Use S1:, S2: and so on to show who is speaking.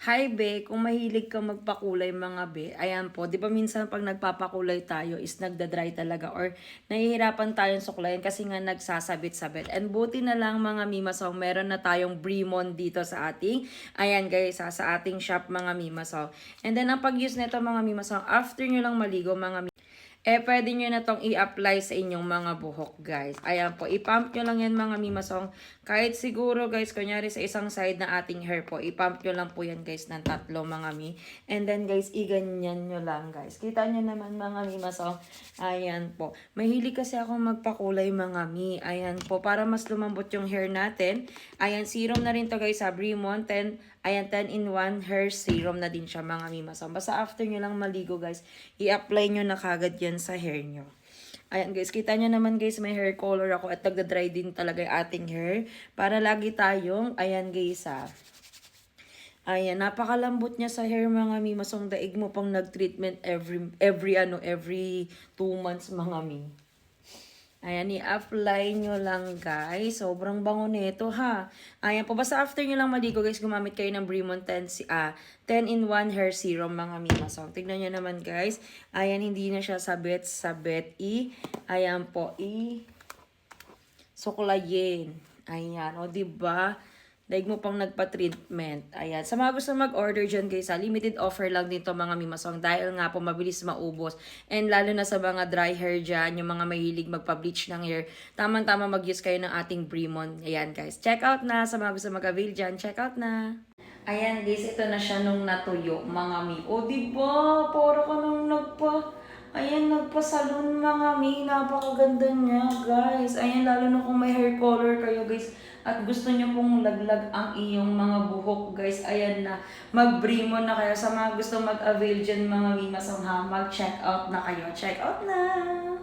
S1: Hi be, kung mahilig kang magpakulay mga be, ayan po, di ba minsan pag nagpapakulay tayo is nagda-dry talaga or nahihirapan tayong suklayin kasi nga nagsasabit-sabit. And buti na lang mga mimasaw, meron na tayong Bremon dito sa ating, ayan guys, sa ating shop mga mimasaw. And then ang pag-use nito mga mimasaw, after nyo lang maligo mga pwede nyo na tong i-apply sa inyong mga buhok, guys. Ayan po, ipump nyo lang yan mga mimasong. Kahit siguro, guys, kunyari sa isang side na ating hair po, ipump nyo lang po yan, guys, ng tatlo mga mi. And then, guys, iganyan nyo lang, guys. Kita nyo naman mga mimasong. Ayan po. Mahilig kasi ako magpakulay mga mi. Ayan po, para mas lumambot yung hair natin. Ayan, serum na rin to, guys, sa Bremon 10. Ayan, 10-in-1 hair serum na din siya mga mimasong. Basta after nyo lang maligo, guys, i-apply nyo na kagad yan sa hair nyo. Ayan guys, kita nyo naman guys, may hair color ako at nagda-dry din talaga yung ating hair. Para lagi tayong, ayan guys ayan, napakalambot niya sa hair mga mi. Masong daig mo pang nag-treatment every 2 months mga mi. Ayan, i-apply nyo lang guys. Sobrang bango nito ha. Ayan po, basta after nyo lang maligo guys, gumamit kayo ng Bremon 10-in-1 hair serum mga mimasong. Tignan nyo naman guys. Ayan, hindi na siya sabit-sabit. Ayan po, suklayin. Ayan, o diba? Daig mo pang nagpa-treatment. Ayan. Sa mga gusto mag-order dyan guys, limited offer lang dito mga mimasong dahil nga po mabilis maubos. And lalo na sa mga dry hair dyan, yung mga mahilig magpa-bleach ng hair, tamang-tama mag-use kayo ng ating Bremon. Ayan guys. Check out na. Sa mga gusto mag-avail dyan, check out na. Ayan guys, ito na siya nung natuyo mga mi. O diba? Para ka nung Ayan, nagpa-salon mga mi. Napakaganda niya, guys. Ayan, lalo na kung may hair color kayo, guys. At gusto niyo pong laglag ang iyong mga buhok, guys. Ayan na. Mag-Bremon na kayo. Sa mga gusto mag-avail dyan, mga mi, masang ha, mag-check out na kayo. Check out na!